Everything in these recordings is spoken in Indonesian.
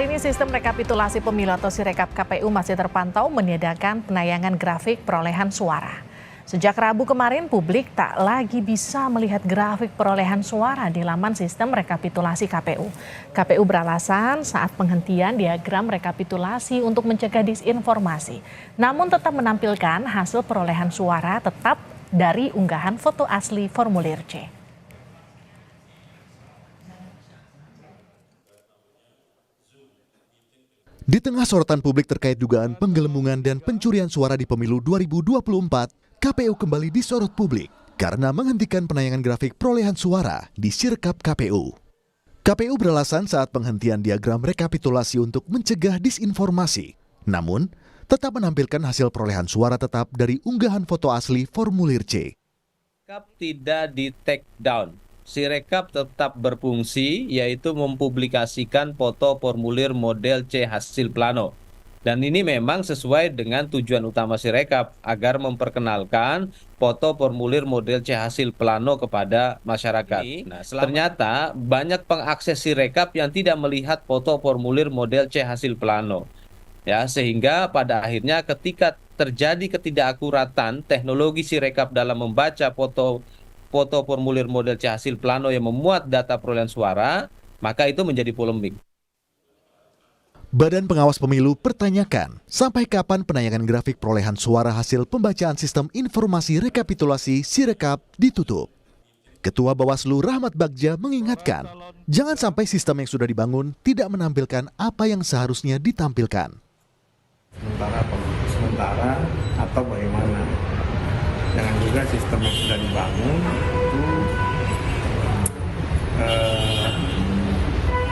Hari ini sistem rekapitulasi pemilu atau Sirekap KPU masih terpantau meniadakan penayangan grafik perolehan suara. Sejak Rabu kemarin, publik tak lagi bisa melihat grafik perolehan suara di laman sistem rekapitulasi KPU. KPU beralasan saat penghentian diagram rekapitulasi untuk mencegah disinformasi. Namun tetap menampilkan hasil perolehan suara tetap dari unggahan foto asli formulir C. Di tengah sorotan publik terkait dugaan penggelembungan dan pencurian suara di pemilu 2024, KPU kembali disorot publik karena menghentikan penayangan grafik perolehan suara di Sirekap KPU. KPU beralasan saat penghentian diagram rekapitulasi untuk mencegah disinformasi, namun tetap menampilkan hasil perolehan suara tetap dari unggahan foto asli formulir C. Tidak di take down. Sirekap tetap berfungsi, yaitu mempublikasikan foto formulir model C hasil plano. Dan ini memang sesuai dengan tujuan utama Sirekap, agar memperkenalkan foto formulir model C hasil plano kepada masyarakat. Ternyata banyak pengakses Sirekap yang tidak melihat foto formulir model C hasil plano. Ya, sehingga pada akhirnya ketika terjadi ketidakakuratan teknologi Sirekap dalam membaca foto formulir model C hasil plano yang memuat data perolehan suara, maka itu menjadi polemik. Badan Pengawas Pemilu pertanyakan sampai kapan penayangan grafik perolehan suara hasil pembacaan sistem informasi rekapitulasi Sirekap ditutup. Ketua Bawaslu Rahmat Bagja mengingatkan, jangan sampai sistem yang sudah dibangun tidak menampilkan apa yang seharusnya ditampilkan. Sementara atau bagaimana? Jangan juga sistem yang sudah dibangun itu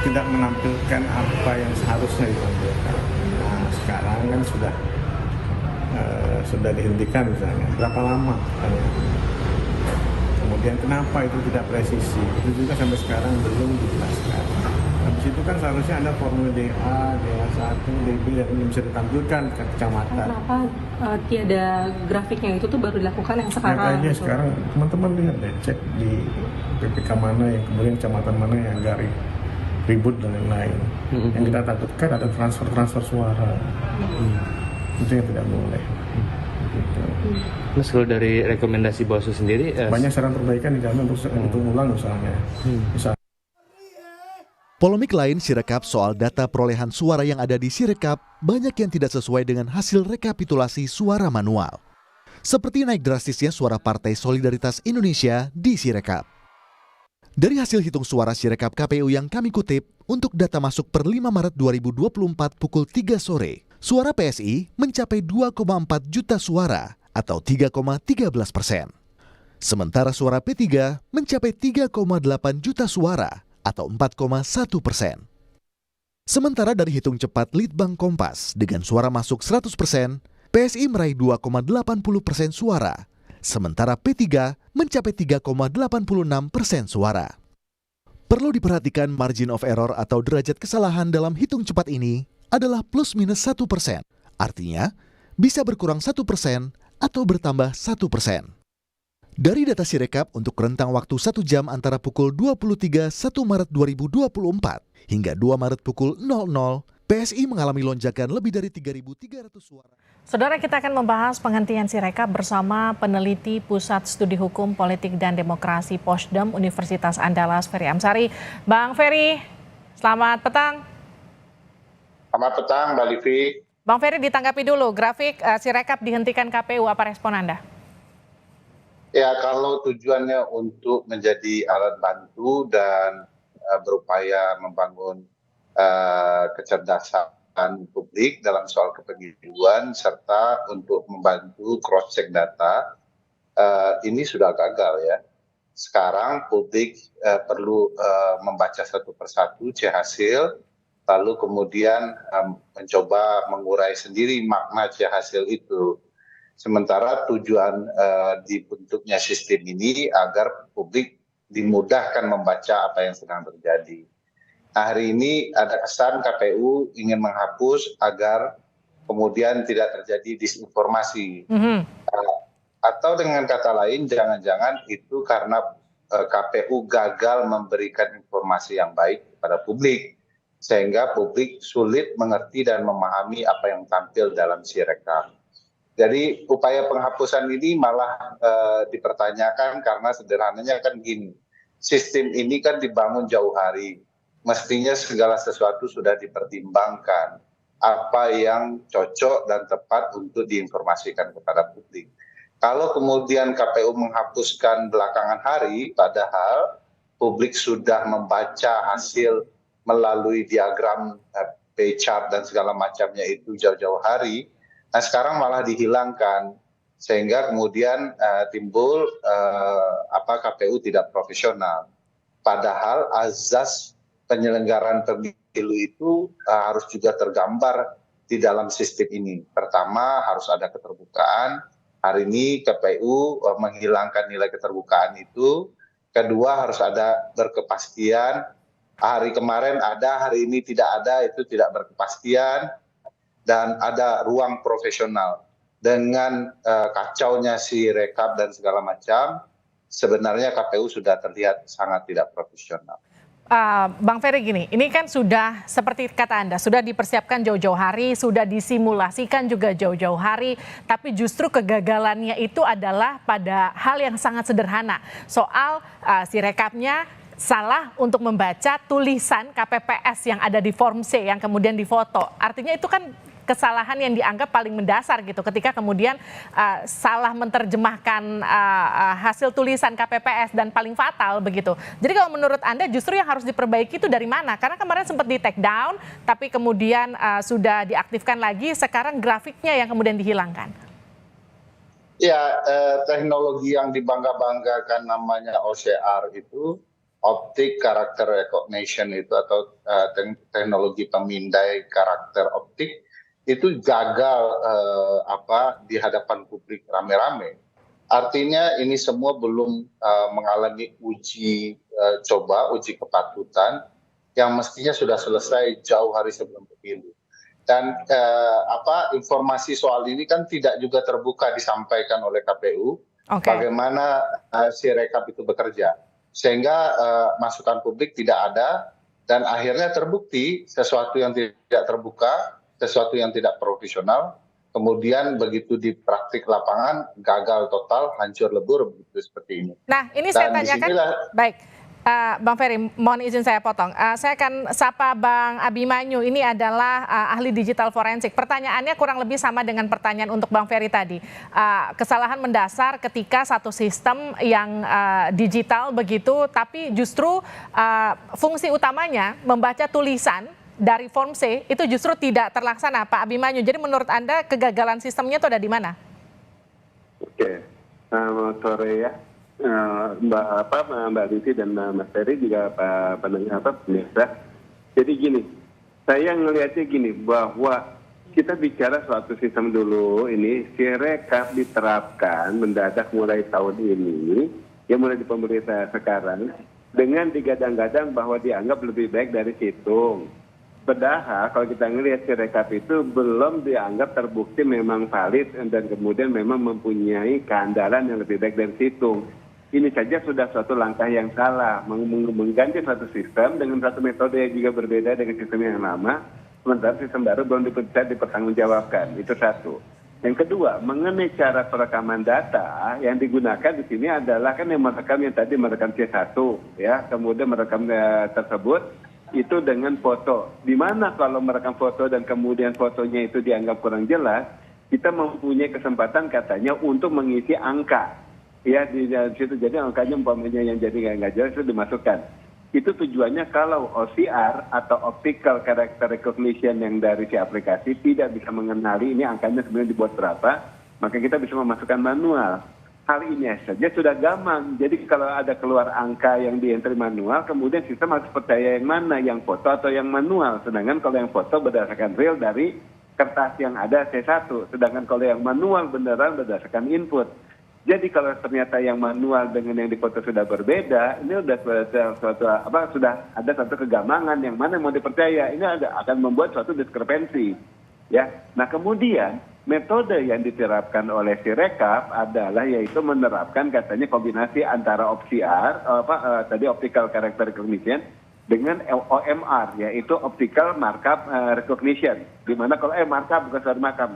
tidak menampilkan apa yang seharusnya ditampilkan. Nah, sekarang kan sudah dihentikan misalnya. Berapa lama? Kemudian kenapa itu tidak presisi? Itu juga sampai sekarang belum dijelaskan. Habis itu kan seharusnya ada formulir DA, DA1, DB yang bisa ditampilkan ke kecamatan. Kenapa tiada grafiknya itu tuh baru dilakukan yang sekarang? Ya, kayaknya gitu. Sekarang teman-teman lihat deh, cek di PPK mana yang kemudian kecamatan mana yang agak ribut dan lain-lain. Yang kita takutkan ada transfer suara. Itu yang tidak boleh. Gitu. Mas, kalau dari rekomendasi Bawaslu sendiri, banyak saran perbaikan di dalam untuk ulang misalnya. Polemik lain Sirekap soal data perolehan suara yang ada di Sirekap banyak yang tidak sesuai dengan hasil rekapitulasi suara manual. Seperti naik drastisnya suara Partai Solidaritas Indonesia di Sirekap. Dari hasil hitung suara Sirekap KPU yang kami kutip, untuk data masuk per 5 Maret 2024 pukul 3 sore, suara PSI mencapai 2,4 juta suara atau 3,13%. Sementara suara P3 mencapai 3,8 juta suara atau 4,1%. Sementara dari hitung cepat Litbang Kompas dengan suara masuk 100%, PSI meraih 2,80% suara, sementara P3 mencapai 3,86% suara. Perlu diperhatikan margin of error atau derajat kesalahan dalam hitung cepat ini adalah plus minus 1%, artinya bisa berkurang 1% atau bertambah 1%. Dari data Sirekap untuk rentang waktu 1 jam antara pukul 23 1 Maret 2024 hingga 2 Maret pukul 00, PSI mengalami lonjakan lebih dari 3.300 suara. Saudara, kita akan membahas penghentian Sirekap bersama peneliti Pusat Studi Hukum, Politik, dan Demokrasi Posdem Universitas Andalas, Ferry Amsari. Bang Ferry, selamat petang. Selamat petang, Mbak Livi. Bang Ferry, ditanggapi dulu, grafik Sirekap dihentikan KPU, apa respon Anda? Ya, kalau tujuannya untuk menjadi alat bantu dan berupaya membangun kecerdasan publik dalam soal kepemiluan serta untuk membantu cross-check data, ini sudah gagal ya. Sekarang publik perlu membaca satu persatu C hasil, lalu kemudian mencoba mengurai sendiri makna C hasil itu. Sementara tujuan dibentuknya sistem ini agar publik dimudahkan membaca apa yang sedang terjadi. Nah, hari ini ada kesan KPU ingin menghapus agar kemudian tidak terjadi disinformasi. Atau dengan kata lain, jangan-jangan itu karena KPU gagal memberikan informasi yang baik kepada publik. sehingga publik sulit mengerti dan memahami apa yang tampil dalam Sirekap. Jadi upaya penghapusan ini malah dipertanyakan karena sederhananya kan gini, sistem ini kan dibangun jauh hari, mestinya segala sesuatu sudah dipertimbangkan, apa yang cocok dan tepat untuk diinformasikan kepada publik. Kalau kemudian KPU menghapuskan belakangan hari, padahal publik sudah membaca hasil melalui diagram pie chart dan segala macamnya itu jauh-jauh hari, nah sekarang malah dihilangkan, sehingga kemudian timbul KPU tidak profesional. Padahal azas penyelenggaraan pemilu itu harus juga tergambar di dalam sistem ini. Pertama, harus ada keterbukaan. Hari ini KPU menghilangkan nilai keterbukaan itu. Kedua, harus ada berkepastian. Hari kemarin ada, hari ini tidak ada, itu tidak berkepastian. Dan ada ruang profesional. Dengan kacaunya Sirekap dan segala macam, sebenarnya KPU sudah terlihat sangat tidak profesional. Bang Ferry gini, ini kan sudah seperti kata Anda, sudah dipersiapkan jauh-jauh hari, sudah disimulasikan juga jauh-jauh hari, tapi justru kegagalannya itu adalah pada hal yang sangat sederhana. Soal Sirekapnya salah untuk membaca tulisan KPPS yang ada di form C yang kemudian difoto. Artinya itu kan kesalahan yang dianggap paling mendasar gitu ketika kemudian salah menerjemahkan hasil tulisan KPPS dan paling fatal begitu. Jadi kalau menurut Anda justru yang harus diperbaiki itu dari mana? Karena kemarin sempat di take down tapi kemudian sudah diaktifkan lagi, sekarang grafiknya yang kemudian dihilangkan. Ya, teknologi yang dibangga-banggakan namanya OCR itu, Optic Character Recognition itu, atau teknologi pemindai karakter optik, itu gagal di hadapan publik rame-rame. Artinya ini semua belum mengalami uji coba, uji kepatutan yang mestinya sudah selesai jauh hari sebelum pemilu. Dan informasi soal ini kan tidak juga terbuka disampaikan oleh KPU. Bagaimana Sirekap itu bekerja, sehingga masukan publik tidak ada dan akhirnya terbukti sesuatu yang tidak terbuka, sesuatu yang tidak profesional, kemudian begitu di praktik lapangan gagal total, hancur lebur begitu seperti ini. Nah, ini saya tanyakan, baik, Bang Ferry, mohon izin saya potong. Saya akan sapa Bang Abimanyu, ini adalah ahli digital forensik. Pertanyaannya kurang lebih sama dengan pertanyaan untuk Bang Ferry tadi. Kesalahan mendasar ketika satu sistem yang digital begitu, tapi justru fungsi utamanya membaca tulisan dari form C itu justru tidak terlaksana, Pak Abimanyu. Jadi menurut Anda kegagalan sistemnya itu ada di mana? Oke, selamat sore ya, Mbak Liti dan Mas Ferry juga pemirsa. Jadi gini, saya ngelihatnya gini, bahwa kita bicara suatu sistem dulu, ini Sirekap diterapkan mendadak mulai tahun ini, yang mulai di pemerintah sekarang, dengan digadang-gadang bahwa dianggap lebih baik dari situng. Padahal kalau kita ngelihat Sirekap itu belum dianggap terbukti memang valid dan kemudian memang mempunyai keandalan yang lebih baik dari situng. Ini saja sudah suatu langkah yang salah, mengganti suatu sistem dengan satu metode yang juga berbeda dengan sistem yang lama, sementara sistem baru belum bisa dipertanggungjawabkan. Itu satu. Yang kedua, mengenai cara perekaman data yang digunakan di sini adalah kan yang merekam yang tadi merekam C1, ya, kemudian merekam tersebut itu dengan foto. Di mana kalau merekam foto dan kemudian fotonya itu dianggap kurang jelas, kita mempunyai kesempatan katanya untuk mengisi angka, ya di situ. Jadi angkanya umpamanya yang jadi nggak jelas itu dimasukkan. Itu tujuannya kalau OCR atau Optical Character Recognition yang dari si aplikasi tidak bisa mengenali ini angkanya sebenarnya dibuat berapa, maka kita bisa memasukkan manual. Hal ini saja sudah gampang. Jadi kalau ada keluar angka yang di-entry manual, kemudian sistem harus percaya yang mana, yang foto atau yang manual. Sedangkan kalau yang foto berdasarkan real dari kertas yang ada C1. Sedangkan kalau yang manual beneran berdasarkan input. Jadi kalau ternyata yang manual dengan yang difoto sudah berbeda, ini sudah ada satu kegamangan yang mana yang mau dipercaya. Ini akan membuat suatu diskrepensi. Ya. Nah kemudian metode yang diterapkan oleh Sirekap adalah yaitu menerapkan katanya kombinasi antara OCR, tadi Optical Character Recognition, dengan OMR, yaitu Optical Markup Recognition. Di mana kalau markup bukan suara markup,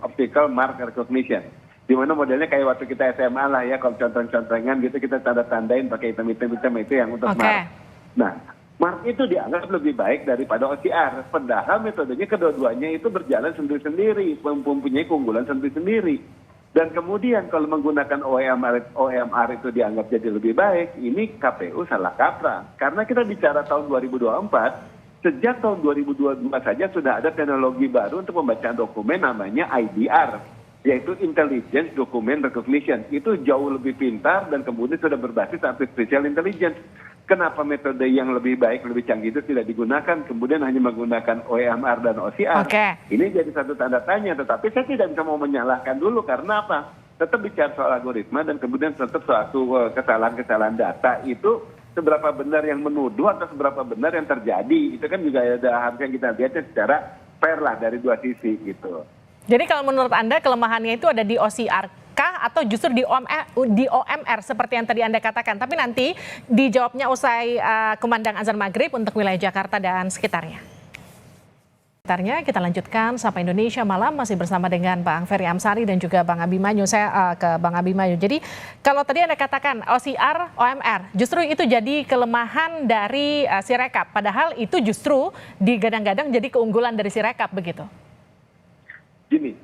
Optical Mark Recognition. Di mana modelnya kayak waktu kita SMA lah ya, kalau conteng-contengan gitu kita tanda-tandain pakai hitam-hitam itu yang untuk mark. Nah, mark itu dianggap lebih baik daripada OCR. Padahal metodenya kedua-duanya itu berjalan sendiri-sendiri, mempunyai keunggulan sendiri-sendiri. Dan kemudian kalau menggunakan OMR itu dianggap jadi lebih baik, ini KPU salah kaprah. Karena kita bicara tahun 2024, sejak tahun 2022 saja sudah ada teknologi baru untuk pembacaan dokumen namanya IDR, yaitu Intelligence Document Recognition. Itu jauh lebih pintar dan kemudian sudah berbasis Artificial Intelligence. Kenapa metode yang lebih baik, lebih canggih itu tidak digunakan, kemudian hanya menggunakan OMR dan OCR? Ini jadi satu tanda tanya, tetapi saya tidak bisa mau menyalahkan dulu, karena apa? Tetap bicara soal algoritma dan kemudian tetap suatu kesalahan-kesalahan data itu seberapa benar yang menuduh atau seberapa benar yang terjadi. Itu kan juga ada harusnya kita lihatnya secara fair lah dari dua sisi gitu. Jadi kalau menurut Anda kelemahannya itu ada di OCR atau justru di OMR seperti yang tadi Anda katakan, tapi nanti dijawabnya usai kumandang azan maghrib untuk wilayah Jakarta dan sekitarnya. Kita lanjutkan Sapa Indonesia Malam masih bersama dengan Bang Ferry Amsari dan juga Bang Abimanyu. Saya ke Bang Abimanyu. Jadi kalau tadi Anda katakan OCR, OMR, justru itu jadi kelemahan dari Sirekap, padahal itu justru digadang-gadang jadi keunggulan dari Sirekap begitu. Gini,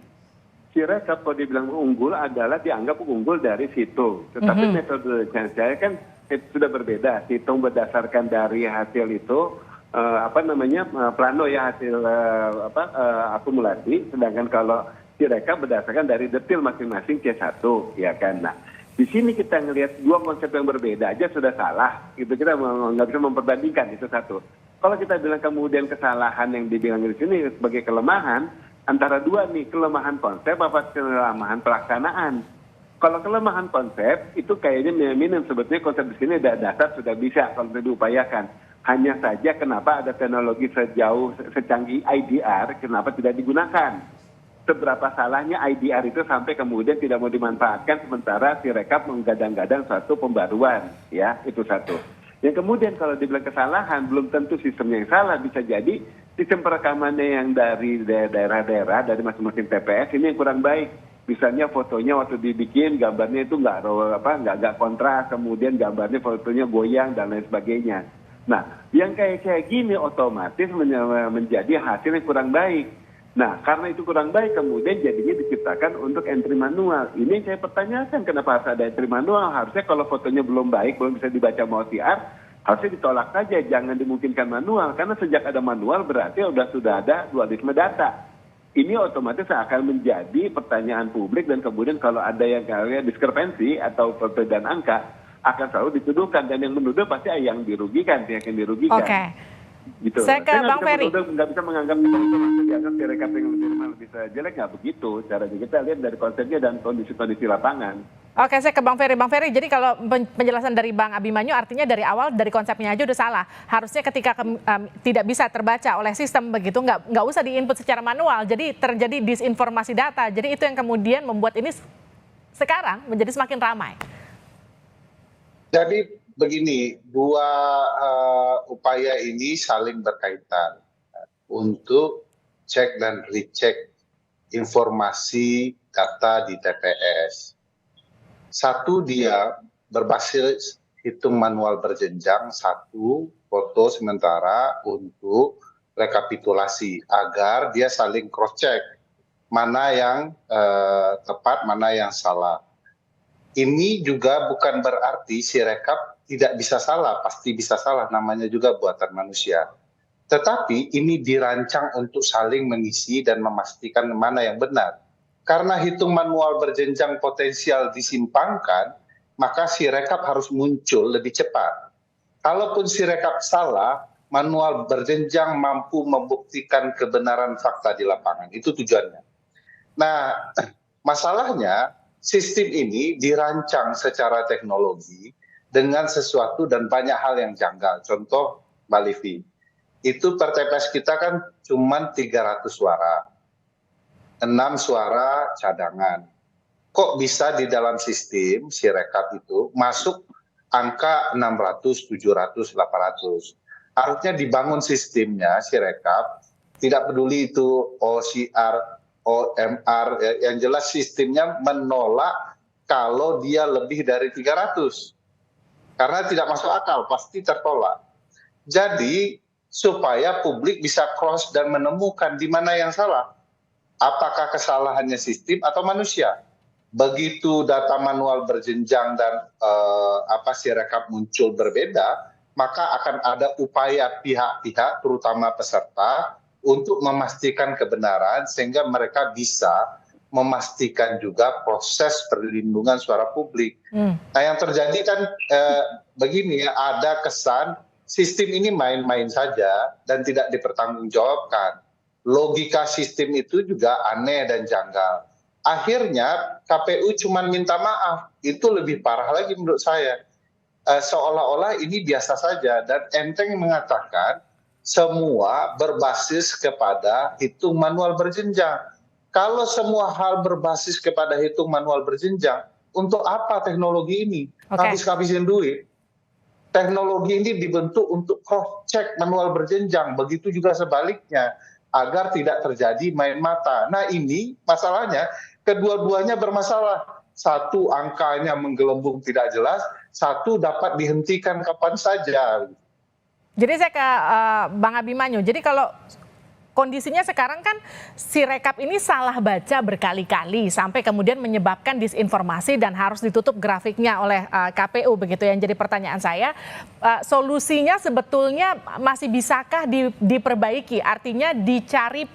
Sirekap kalau dibilang unggul adalah dianggap unggul dari situng. Tetapi metode saya kan sudah berbeda. Situng berdasarkan dari hasil itu plano ya, hasil akumulasi. Sedangkan kalau Sirekap berdasarkan dari detail masing-masing C1, ya kan. Nah, di sini kita ngelihat dua konsep yang berbeda aja sudah salah. Gitu, kita nggak bisa memperbandingkan, itu satu. Kalau kita bilang kemudian kesalahan yang dibilang di sini sebagai kelemahan, antara dua nih, kelemahan konsep apa kelemahan pelaksanaan. Kalau kelemahan konsep itu kayaknya minim, sebetulnya konsep di sini ada dasar sudah bisa kalau diupayakan. Hanya saja kenapa ada teknologi secanggih IDR, kenapa tidak digunakan? Seberapa salahnya IDR itu sampai kemudian tidak mau dimanfaatkan sementara Sirekap menggadang-gadang suatu pembaruan, ya, itu satu. Yang kemudian kalau dibilang kesalahan, belum tentu sistemnya yang salah, bisa jadi sistem perekamannya yang dari daerah-daerah, dari masing-masing TPS ini yang kurang baik. Misalnya fotonya waktu dibikin, gambarnya itu nggak kontras, kemudian gambarnya fotonya goyang dan lain sebagainya. Nah, yang kayak gini otomatis menjadi hasil yang kurang baik. Nah, karena itu kurang baik, kemudian jadinya diciptakan untuk entry manual. Ini saya pertanyakan kenapa harus ada entry manual. Harusnya kalau fotonya belum baik, belum bisa dibaca sama OCR, harusnya ditolak saja, jangan dimungkinkan manual. Karena sejak ada manual berarti sudah ada dualisme data. Ini otomatis akan menjadi pertanyaan publik dan kemudian kalau ada yang diskrepensi atau perbedaan angka, akan selalu dituduhkan. Dan yang menuduh pasti yang dirugikan, pihak yang dirugikan. Gitu. Saya ke Bang Ferry. Nggak bisa menganggap dianggap Sirekap yang lebih jelek, nggak begitu. Caranya kita lihat dari konsepnya dan kondisi-kondisi lapangan. Oke, saya ke Bang Ferry. Bang Ferry, jadi kalau penjelasan dari Bang Abimanyu artinya dari awal dari konsepnya aja udah salah. Harusnya ketika tidak bisa terbaca oleh sistem begitu, nggak usah diinput secara manual. Jadi terjadi disinformasi data. Jadi itu yang kemudian membuat ini sekarang menjadi semakin ramai. Jadi begini, dua upaya ini saling berkaitan untuk cek dan recheck informasi data di TPS. Satu, dia berbasis hitung manual berjenjang, satu foto sementara untuk rekapitulasi agar dia saling cross check mana yang tepat, mana yang salah. Ini juga bukan berarti Sirekap tidak bisa salah, pasti bisa salah, namanya juga buatan manusia. Tetapi ini dirancang untuk saling mengisi dan memastikan mana yang benar. Karena hitung manual berjenjang potensial disimpangkan, maka Sirekap harus muncul lebih cepat. Kalaupun Sirekap salah, manual berjenjang mampu membuktikan kebenaran fakta di lapangan. Itu tujuannya. Nah, masalahnya sistem ini dirancang secara teknologi dengan sesuatu dan banyak hal yang janggal. Contoh, Mbak Livi, itu per TPS kita kan cuma 300 suara. 6 suara cadangan. Kok bisa di dalam sistem Sirekap itu masuk angka 600, 700, 800. harusnya dibangun sistemnya Sirekap, tidak peduli itu OCR, OMR, yang jelas sistemnya menolak kalau dia lebih dari 300. Karena tidak masuk akal, pasti tertolak. Jadi supaya publik bisa cross dan menemukan di mana yang salah. Apakah kesalahannya sistem atau manusia? Begitu data manual berjenjang dan Sirekap muncul berbeda, maka akan ada upaya pihak-pihak, terutama peserta, untuk memastikan kebenaran sehingga mereka bisa memastikan juga proses perlindungan suara publik. Nah, yang terjadi kan begini ya, ada kesan sistem ini main-main saja dan tidak dipertanggungjawabkan. Logika sistem itu juga aneh dan janggal. Akhirnya KPU cuma minta maaf. Itu lebih parah lagi menurut saya. Seolah-olah ini biasa saja dan enteng mengatakan semua berbasis kepada hitung manual berjenjang. Kalau semua hal berbasis kepada hitung manual berjenjang, untuk apa teknologi ini? Habis-habisin duit. Teknologi ini dibentuk untuk cross-check manual berjenjang. Begitu juga sebaliknya, agar tidak terjadi main mata. Nah, ini masalahnya, kedua-duanya bermasalah. Satu, angkanya menggelembung tidak jelas. Satu, dapat dihentikan kapan saja. Jadi saya ke Bang Abimanyu. Jadi kalau kondisinya sekarang kan Sirekap ini salah baca berkali-kali sampai kemudian menyebabkan disinformasi dan harus ditutup grafiknya oleh KPU begitu. Yang jadi pertanyaan saya, solusinya sebetulnya masih bisakah diperbaiki? Artinya dicari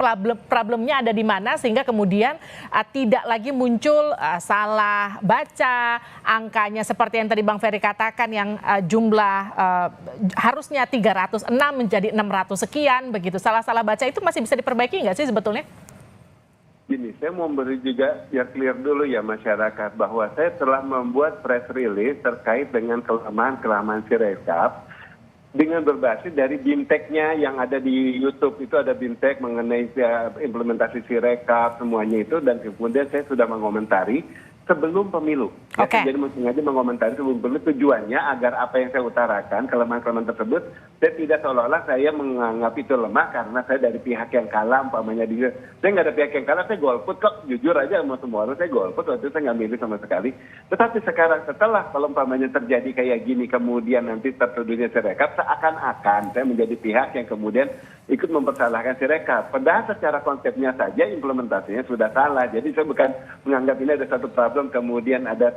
problemnya ada di mana sehingga kemudian tidak lagi muncul salah baca, angkanya seperti yang tadi Bang Ferry katakan yang jumlah harusnya 306 menjadi 600 sekian begitu. Salah-salah baca itu masih bisa diperbaiki nggak sih sebetulnya? Gini, saya mau beri juga ya clear dulu ya masyarakat bahwa saya telah membuat press release terkait dengan kelemahan Sirekap dengan berbasis dari BIMTEK-nya yang ada di YouTube. Itu ada BIMTEK mengenai implementasi Sirekap semuanya itu, dan kemudian saya sudah mengomentari sebelum pemilu. Okay. Jadi sengaja mengomentari sebelum pemilu, tujuannya agar apa yang saya utarakan, kelemahan-kelemahan tersebut, saya tidak seolah-olah saya menganggap itu lemah karena saya dari pihak yang kalah, umpamanya dia. Saya nggak ada pihak yang kalah, saya golput kok, jujur aja sama semua orang, saya golput, waktu itu saya nggak milih sama sekali. Tetapi sekarang setelah kalau umpamanya terjadi kayak gini, kemudian nanti tertuduhnya Sirekap, seakan-akan saya menjadi pihak yang kemudian ikut mempersalahkan Sirekap. Padahal secara konsepnya saja implementasinya sudah salah. Jadi saya bukan menganggap ini ada satu problem kemudian ada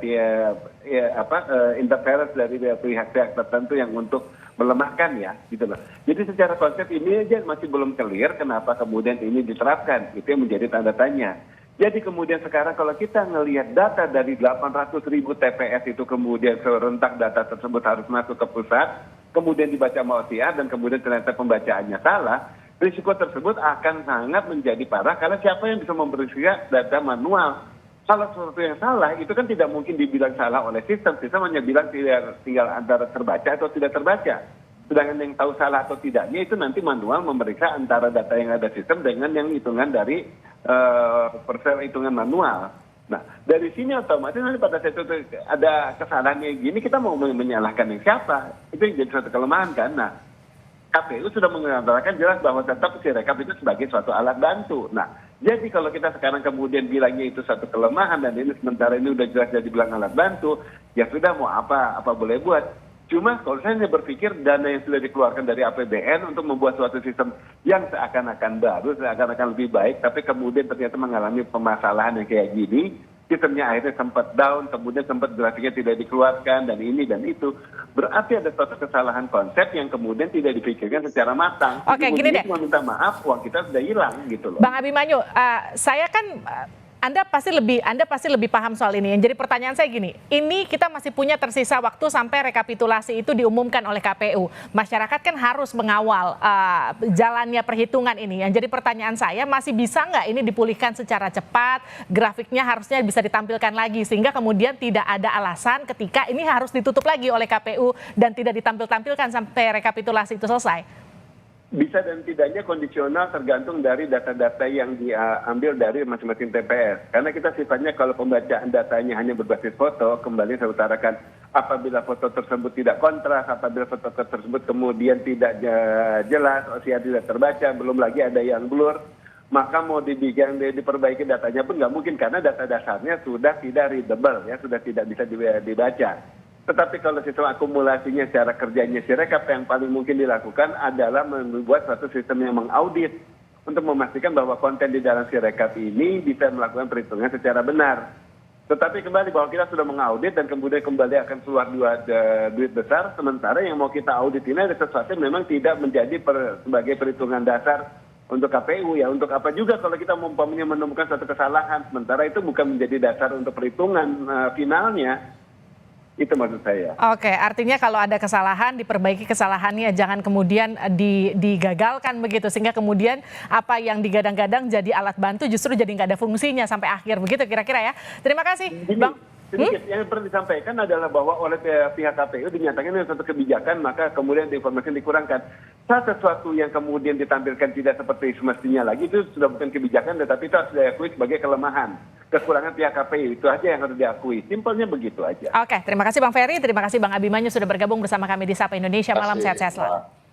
interference dari pihak-pihak tertentu yang untuk melemahkan ya, gitu loh. Jadi secara konsep ini aja masih belum clear kenapa kemudian ini diterapkan. Itu yang menjadi tanda tanya. Jadi kemudian sekarang kalau kita ngelihat data dari 800.000 TPS itu kemudian serentak data tersebut harus masuk ke pusat, kemudian dibaca sama OCR dan kemudian ternyata pembacaannya salah, risiko tersebut akan sangat menjadi parah karena siapa yang bisa memeriksa data manual. Kalau sesuatu yang salah itu kan tidak mungkin dibilang salah oleh sistem hanya bilang tinggal antara terbaca atau tidak terbaca. Sedangkan yang tahu salah atau tidaknya itu nanti manual memeriksa antara data yang ada sistem dengan yang hitungan dari hitungan manual. Nah, dari sini otomatis nanti pada saat itu ada kesalahan yang gini, kita mau menyalahkan yang siapa? Itu yang jadi suatu kelemahan kan. Nah, KPU sudah mengatakan jelas bahwa tetap Sirekap itu sebagai suatu alat bantu. Nah, jadi kalau kita sekarang kemudian bilangnya itu satu kelemahan dan ini sementara ini udah jelas jadi bilang alat bantu, ya sudah mau apa boleh buat. Cuma kalau saya berpikir dana yang sudah dikeluarkan dari APBN untuk membuat suatu sistem yang seakan-akan baru, seakan-akan lebih baik, tapi kemudian ternyata mengalami permasalahan yang kayak gini, sistemnya akhirnya sempat down, kemudian sempat grafiknya tidak dikeluarkan, dan ini dan itu. Berarti ada suatu kesalahan konsep yang kemudian tidak dipikirkan secara matang. Oke, gini deh. Cuma minta maaf, uang kita sudah hilang gitu loh. Bang Abimanyu, saya kan... Anda pasti lebih paham soal ini. Yang jadi pertanyaan saya gini, ini kita masih punya tersisa waktu sampai rekapitulasi itu diumumkan oleh KPU. Masyarakat kan harus mengawal jalannya perhitungan ini. Yang jadi pertanyaan saya, masih bisa nggak ini dipulihkan secara cepat? Grafiknya harusnya bisa ditampilkan lagi sehingga kemudian tidak ada alasan ketika ini harus ditutup lagi oleh KPU dan tidak ditampilkan sampai rekapitulasi itu selesai. Bisa dan tidaknya kondisional tergantung dari data-data yang diambil dari masing-masing TPS. Karena kita sifatnya kalau pembacaan datanya hanya berbasis foto, kembali saya utarakan, apabila foto tersebut tidak kontras, apabila foto tersebut kemudian tidak jelas, OCR tidak terbaca, belum lagi ada yang blur, maka mau diperbaiki datanya pun nggak mungkin karena data dasarnya sudah tidak readable, ya sudah tidak bisa dibaca. Tetapi kalau sistem akumulasinya secara kerjanya Sirekap yang paling mungkin dilakukan adalah membuat suatu sistem yang mengaudit untuk memastikan bahwa konten di dalam Sirekap ini bisa melakukan perhitungan secara benar. Tetapi kembali bahwa kita sudah mengaudit dan kemudian kembali akan keluar duit besar, sementara yang mau kita audit ini ada sesuatu yang memang tidak menjadi sebagai perhitungan dasar untuk KPU, ya untuk apa juga kalau kita menemukan suatu kesalahan, sementara itu bukan menjadi dasar untuk perhitungan finalnya. Itu maksud saya. Oke, artinya kalau ada kesalahan diperbaiki kesalahannya, jangan kemudian digagalkan begitu sehingga kemudian apa yang digadang-gadang jadi alat bantu justru jadi nggak ada fungsinya sampai akhir begitu kira-kira ya. Terima kasih, Bang. Sedikit yang perlu disampaikan adalah bahwa oleh pihak KPU dinyatakan ini suatu kebijakan, maka kemudian informasi dikurangkan. Saat sesuatu yang kemudian ditampilkan tidak seperti semestinya lagi, itu sudah bukan kebijakan, tetapi itu harus diakui sebagai kelemahan, kekurangan pihak KPU. Itu aja yang harus diakui. Simpelnya begitu aja. Oke, terima kasih Bang Ferry, terima kasih Bang Abimanyu sudah bergabung bersama kami di Sapa Indonesia. Malam sehat-sehat selalu.